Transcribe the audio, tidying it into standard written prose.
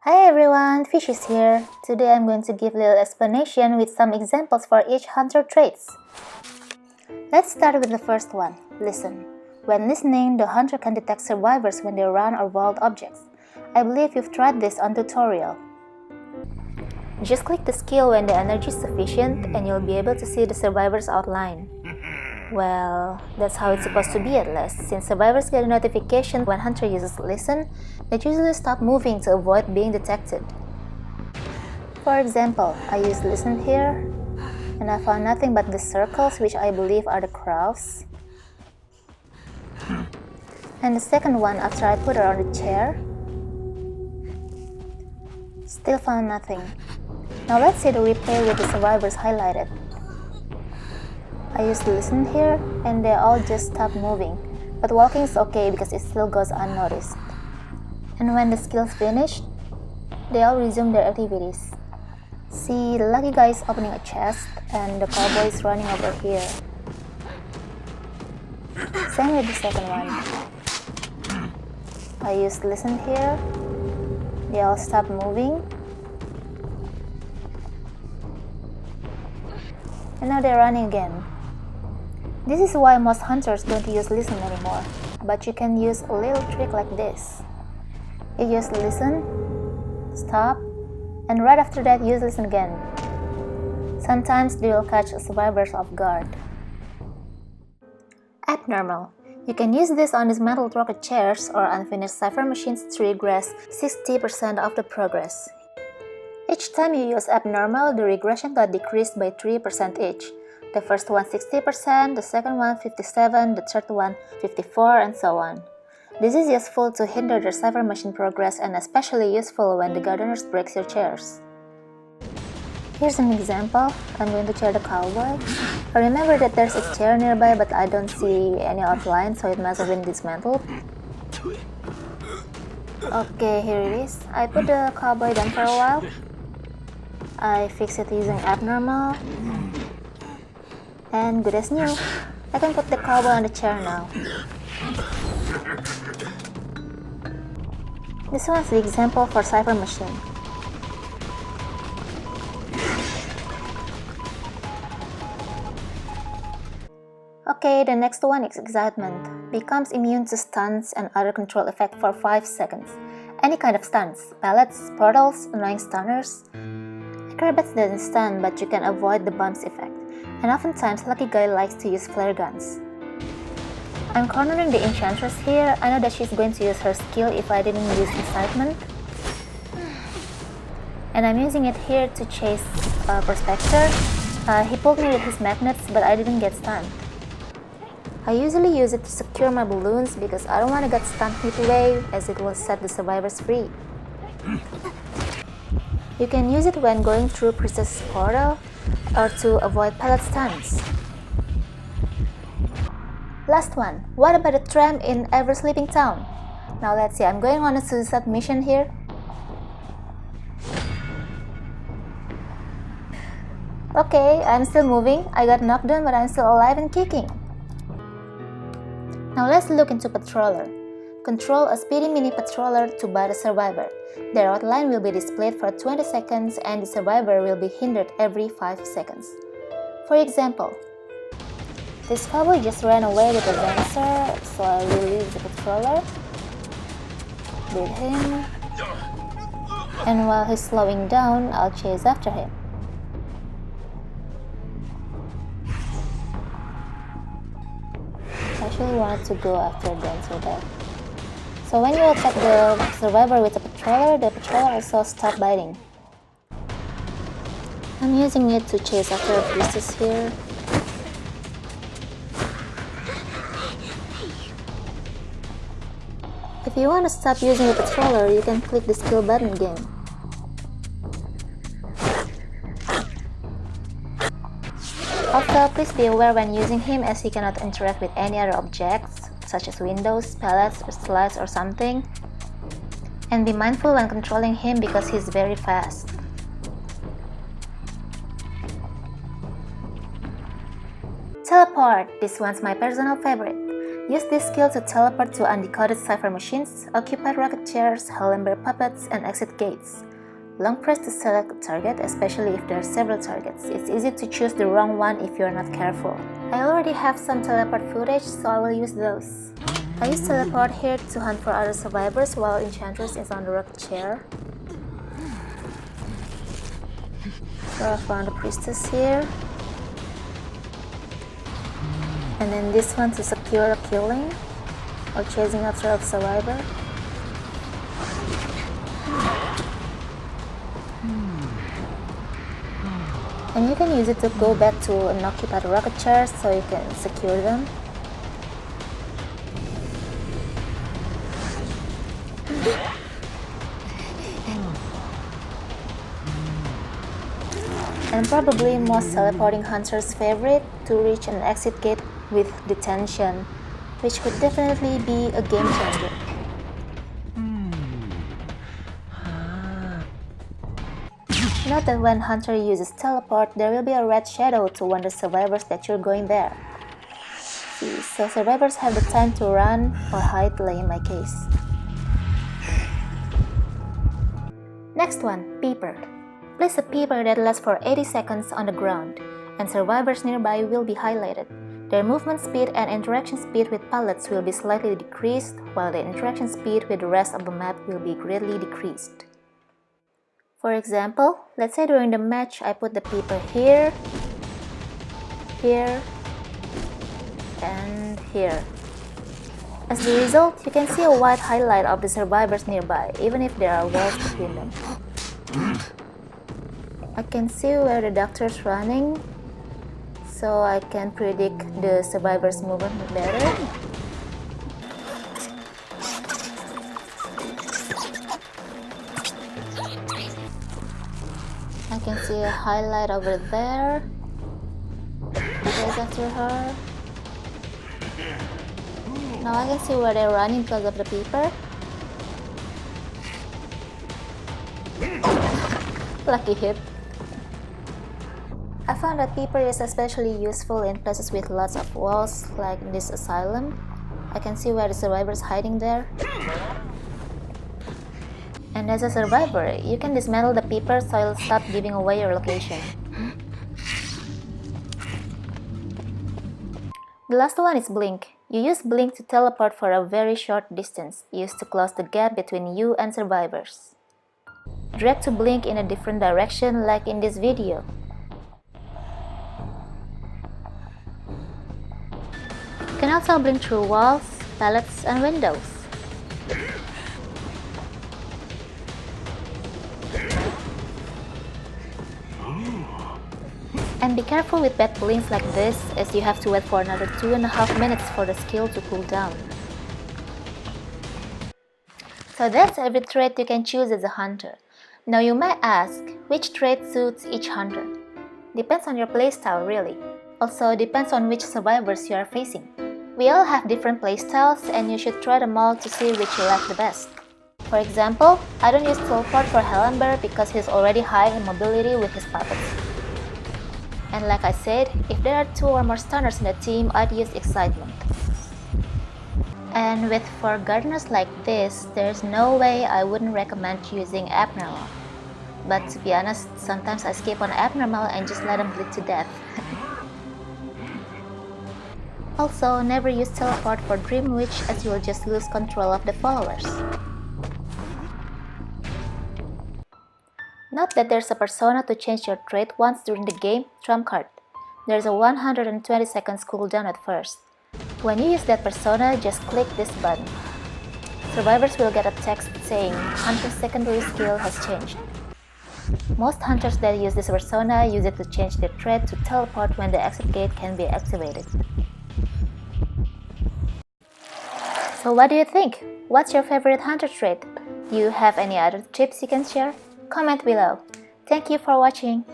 Hi everyone, Fishie is here. Today I'm going to give a little explanation with some examples for each hunter traits. Let's start with the first one, listen. When listening, the hunter can detect survivors when they run or vault objects. I believe you've tried this on tutorial. Just click the skill when the energy is sufficient and you'll be able to see the survivor's outline. Well, that's how it's supposed to be at least. Since survivors get a notification when hunter uses listen, they usually stop moving to avoid being detected. For example, I used listen here, and I found nothing but the circles, which I believe are the crows. And the second one, after I put her on the chair, still found nothing. Now let's see the replay with the survivors highlighted. I used listen here, and they all just stopped moving, but walking is okay because it still goes unnoticed. And when the skill's finished, they all resume their activities. See, the lucky guy is opening a chest, and the cowboy is running over here. Same with the second one. I used listen here, they all stopped moving, and now they're running again. This is why most hunters don't use listen anymore, but you can use a little trick like this. You just listen, stop, and right after that use listen again. Sometimes they will catch survivors off guard. Abnormal. You can use this on dismantled rocket chairs or unfinished cipher machines to regress 60% of the progress. Each time you use abnormal, the regression got decreased by 3% each. The first one 60%, the second one 57%, the third one 54%, and so on. This is useful to hinder the cipher machine progress and especially useful when the gardeners breaks your chairs. Here's an example. I'm going to chair the cowboy. I remember that there's a chair nearby, but I don't see any outline, so it must have been dismantled. Okay, here it is. I put the cowboy down for a while. I fix it using abnormal. And good as new, I can put the cowboy on the chair now. This one's the example for cipher machine. Okay, the next one is excitement. Becomes immune to stunts and other control effect for 5 seconds. Any kind of stunts, pellets, portals, annoying stunners. Acrobats doesn't stun, but you can avoid the bumps effect. And oftentimes, Lucky Guy likes to use flare guns. I'm cornering the enchantress here. I know that she's going to use her skill if I didn't use excitement. And I'm using it here to chase Prospector. He pulled me with his magnets, but I didn't get stunned. I usually use it to secure my balloons because I don't want to get stunned midway, as it will set the survivors free. You can use it when going through Princess Portal or to avoid pellet stuns. Last one, what about the tram in Ever Sleeping Town? Now let's see, I'm going on a suicide mission here. Okay, I'm still moving. I got knocked down, but I'm still alive and kicking. Now let's look into Patroller. Control a speedy mini patroller to bite a survivor. Their outline will be displayed for 20 seconds and the survivor will be hindered every 5 seconds. For example, this cowboy just ran away with a dancer, so I release the patroller, beat him, and while he's slowing down, I'll chase after him. I actually wanted to go after a dancer there. So when you attack the survivor with the patroller also stops biting. I'm using it to chase after a priestess here. If you want to stop using the patroller, you can click the skill button again. Also, please be aware when using him as he cannot interact with any other objects, such as windows, pallets, slides, or something. And be mindful when controlling him because he's very fast. Teleport, this one's my personal favorite. Use this skill to teleport to undecoded cipher machines, occupied rocket chairs, Hallenberg puppets, and exit gates. Long press to select a target, especially if there are several targets. It's easy to choose the wrong one if you're not careful. I already have some teleport footage, so I will use those. I use teleport here to hunt for other survivors while Enchantress is on the rocket chair. So I found a priestess here. And then this one to secure a killing or chasing after a survivor. And you can use it to go back to an occupied rocket chair so you can secure them. And probably most teleporting hunters' favorite, to reach an exit gate with detention, which could definitely be a game changer. Note that when Hunter uses teleport, there will be a red shadow to warn the survivors that you're going there. See, so survivors have the time to run or hide, like in my case. Next one, Peeper. Place a peeper that lasts for 80 seconds on the ground, and survivors nearby will be highlighted. Their movement speed and interaction speed with pallets will be slightly decreased, while the interaction speed with the rest of the map will be greatly decreased. For example, let's say during the match I put the peeper here, here, and here. As the result, you can see a white highlight of the survivors nearby, even if there are walls between them. I can see where the doctor's running, so I can predict the survivors' movement better. I can see a highlight over there. Chase after her. Now I can see where they're running because of the peeper. Lucky hit. I found that peeper is especially useful in places with lots of walls, like in this asylum. I can see where the survivors hiding there. And as a survivor, you can dismantle the peeper so it'll stop giving away your location. The last one is Blink. You use Blink to teleport for a very short distance, used to close the gap between you and survivors. Drag to blink in a different direction like in this video. You can also blink through walls, pallets, and windows. And be careful with bad blinks like this, as you have to wait for another 2.5 minutes for the skill to cool down. So that's every trait you can choose as a hunter. Now you might ask, which trait suits each hunter? Depends on your playstyle really. Also depends on which survivors you are facing. We all have different playstyles and you should try them all to see which you like the best. For example, I don't use teleport for Hallenberg because he's already high in mobility with his puppets. And like I said, if there are 2 or more stunners in the team, I'd use excitement. And with 4 gardeners like this, there's no way I wouldn't recommend using abnormal. But to be honest, sometimes I skip on abnormal and just let them bleed to death. Also, never use teleport for Dream Witch, as you will just lose control of the followers. Note that there's a persona to change your trait once during the game, trump card. There's a 120 seconds cooldown at first. When you use that persona, just click this button. Survivors will get a text saying, Hunter's secondary skill has changed. Most hunters that use this persona use it to change their trait to teleport when the exit gate can be activated. So what do you think? What's your favorite hunter trait? Do you have any other tips you can share? Comment below. Thank you for watching.